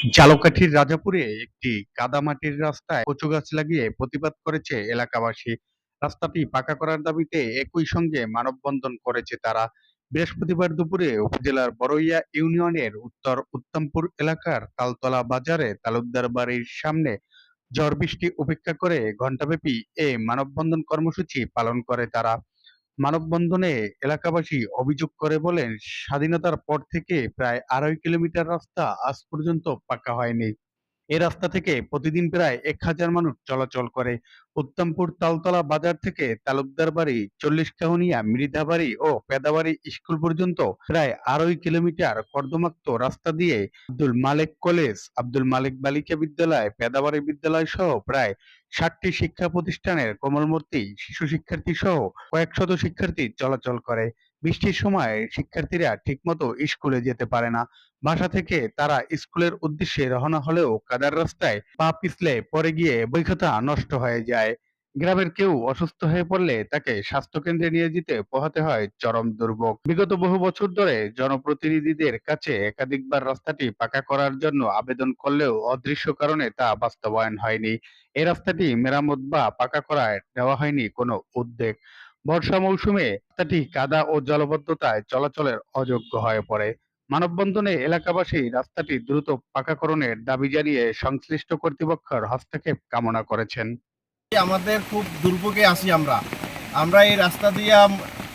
ঝালকাঠির রাজাপুরে একটি কাদামাটির রাস্তায় কচু গাছ লাগিয়ে প্রতিবাদ করেছে এলাকাবাসী। রাস্তাটি পাকা করার দাবিতে একই সঙ্গে মানববন্ধন করেছে তারা। বৃহস্পতিবার দুপুরে উপজেলার বড়ইয়া ইউনিয়নের উত্তর উত্তমপুর এলাকার তালতলা বাজারে তালুকদার বাড়ির সামনে ঝড় বৃষ্টি উপেক্ষা করে ঘণ্টাব্যাপী এ মানববন্ধন কর্মসূচি পালন করে তারা। মানববন্ধনে এলাকাবাসী অভিযোগ করে বলেন, স্বাধীনতার পর থেকে প্রায় ২.৫ কিলোমিটার রাস্তা আজ পর্যন্ত পাকা হয়নি। এ রাস্তা থেকে প্রতিদিন প্রায় ১,০০০ মানুষ চলাচল করে। উত্তমপুর তালতলা বাজার থেকে তালুকদার বাড়ি, ৪০ কাউনিয়া, মৃধাবাড়ি ও পেদাবাড়ি স্কুল পর্যন্ত প্রায় ২.৫ কিলোমিটার কর্দমাক্ত রাস্তা দিয়ে আব্দুল মালেক কলেজ, আব্দুল মালেক বালিকা বিদ্যালয়, পেদাবাড়ি বিদ্যালয় সহ প্রায় ৬০টি শিক্ষা প্রতিষ্ঠানের কোমলমতি শিশু শিক্ষার্থী সহ কয়েক শত শিক্ষার্থী চলাচল করে। বৃষ্টির সময় শিক্ষার্থীরা ঠিকমতো স্কুলে যেতে পারে না। বাসা থেকে তারা স্কুলের উদ্দেশ্যে রওনা হলেও কাদার রাস্তায় পা পিছলে পড়ে গিয়ে বইখাতা নষ্ট হয়ে যায়। গ্রামের কেউ অসুস্থ হয়ে পড়লে তাকে স্বাস্থ্যকেন্দ্রে নিয়ে যেতে পোহাতে হয় চরম দুর্ভোগ। বিগত বহু বছর ধরে জনপ্রতিনিধিদের কাছে একাধিকবার রাস্তাটি পাকা করার জন্য আবেদন করলেও অদৃশ্য কারণে তা বাস্তবায়ন হয়নি। এই রাস্তাটি মেরামত বা পাকা করায় নেওয়া হয়নি কোনো উদ্যোগ। বর্ষা মৌসুমে রাস্তাটি কাদা ও জলাবদ্ধতায় চলাচলের অযোগ্য হয়ে পড়ে। মানববন্ধনে এলাকাবাসী রাস্তাটি দ্রুত পাকাকরণের দাবি জানিয়ে সংশ্লিষ্ট কর্তৃপক্ষের হস্তক্ষেপ কামনা করেছেন। আমাদের খুব দুর্ভোগে আছি আমরা আমরা এই রাস্তা দিয়ে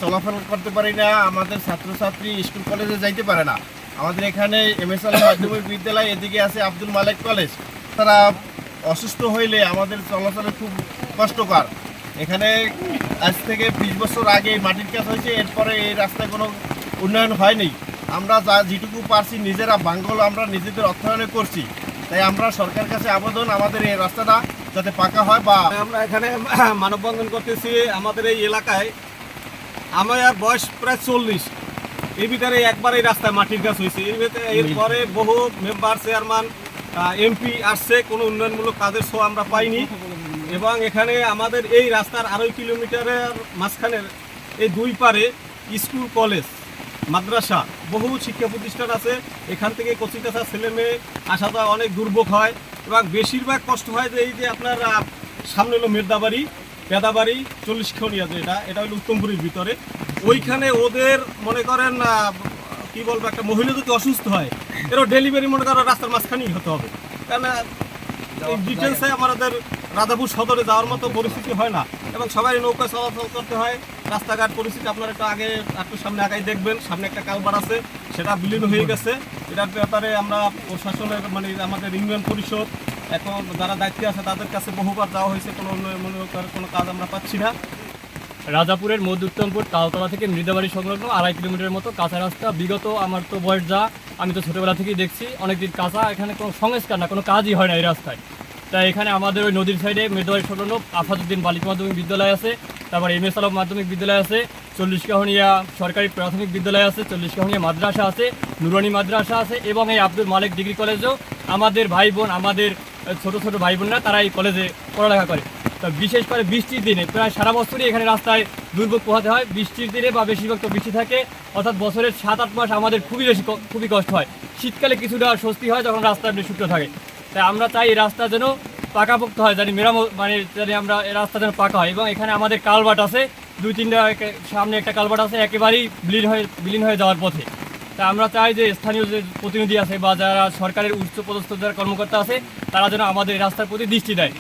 চলাফেরা করতে পারি না। আমাদের ছাত্রছাত্রী স্কুল কলেজে যাইতে পারে না। আমাদের এখানে MSL মাধ্যমিক বিদ্যালয়, এদিকে আছে আব্দুল মালেক কলেজ। তারা অসুস্থ হইলে আমাদের চলাচলে খুব কষ্টকর। এখানে আজ থেকে ২০ বছর আগে মাটির কাজ হয়েছে, এরপরে এই রাস্তায় কোনো উন্নয়ন হয়নি। আমরা যেটুকু পারছি নিজেরা বাঙ্গল আমরা নিজেদের অর্থায়নে করছি। তাই আমরা সরকারের কাছে আবেদন, আমাদের এই রাস্তাটা যাতে পাকা হয়। বা আমরা এখানে মানববন্ধন করতেছি আমাদের এই এলাকায়। আমার বয়স প্রায় ৪০। এই ভিতরে একবার এই রাস্তায় মাটির কাজ হয়েছে। এরপরে বহু মেম্বার, চেয়ারম্যান, MP আসছে, কোনো উন্নয়নমূলক কাজের শো আমরা পাইনি। এবং এখানে আমাদের এই রাস্তার ২.৫ কিলোমিটারের মাঝখানের এই দুই পারে স্কুল, কলেজ, মাদ্রাসা, বহু শিক্ষা প্রতিষ্ঠান আছে। এখান থেকে কচিকাছা ছেলে মেয়ে আসা যাওয়া অনেক দুর্ভোগ হয় এবং বেশিরভাগ কষ্ট হয় যে এই যে আপনার সামনে হলো মৃধাবাড়ি, পেদাবাড়ি, ৪০ খাউনিয়া, এটা হলো উত্তমপুরের ভিতরে। ওইখানে ওদের মনে করেন কি বলবো, একটা মহিলা যদি অসুস্থ হয়, এরও ডেলিভারি মনে করেন রাস্তার মাঝখানেই হতে হবে। কেন এই ডিটেলসে আমাদের রাজাপুর সদরে যাওয়ার মতো পরিস্থিতি হয় না এবং সবাই নৌকা চলাচল করতে হয়। রাস্তাঘাট পরিস্থিতি আপনারা একটু আগে একটু সামনে আগাই দেখবেন, সামনে একটা কালবার আছে, সেটা বিলীন হয়ে গেছে। এটার ব্যাপারে আমরা প্রশাসনের মানে আমাদের ইউনিয়ন পরিষদ এখন যারা দায়িত্বে আছে তাদের কাছে বহুবার যাওয়া হয়েছে, কোনো উন্নয়নমূলক কোনো কাজ আমরা পাচ্ছি না। রাজাপুরের মধ্য উত্তমপুর তালতলা থেকে মৃধাবাড়ি সংলগ্ন ২.৫ কিলোমিটারের মতো কাঁচা রাস্তা। বিগত আমার তো বয়স যা, আমি তো ছোটোবেলা থেকেই দেখছি অনেকদিন কাঁচা। এখানে কোনো সংস্কার না, কোনো কাজই হয় না এই রাস্তায়। তাই এখানে আমাদের ওই নদীর সাইডে মৃধাবাড়ি সংলগ্ন আফাজউদ্দিন বালিকা মাধ্যমিক বিদ্যালয় আছে, তারপর MSL মাধ্যমিক বিদ্যালয় আছে, ৪০ কাউনিয়া সরকারি প্রাথমিক বিদ্যালয় আছে, ৪০ কাউনিয়া মাদ্রাসা আছে, নুরানি মাদ্রাসা আছে এবং এই আব্দুল মালেক ডিগ্রি কলেজেও আমাদের ভাই বোন, আমাদের ছোটো ছোটো ভাই বোনরা তারা এই কলেজে পড়ালেখা করে। তো বিশেষ করে বৃষ্টির দিনে প্রায় সারা বছরই এখানে রাস্তায় দুর্ভোগ পোহাতে হয়। বৃষ্টির দিনে বা বেশিরভাগ তো বৃষ্টি থাকে, অর্থাৎ বছরের ৭-৮ মাস আমাদের খুবই কষ্ট হয়। শীতকালে কিছুটা স্বস্তি হয় যখন রাস্তা এমনি শুকনো থাকে। তাই আমরা চাই এই রাস্তা যেন পাকাপোক্ত হয়, জানি মেরামত মানে জানি আমরা এই রাস্তা যেন পাকা হয়। এবং এখানে আমাদের কালভার্ট আছে, ২-৩টা, সামনে একটা কালভার্ট আছে একেবারেই বিলীন হয়ে যাওয়ার পথে। তাই আমরা চাই যে স্থানীয় যে প্রতিনিধি আছে বা যারা সরকারের উচ্চপদস্থ যারা কর্মকর্তা আছে তারা যেন আমাদের এই রাস্তার প্রতি দৃষ্টি দেয়।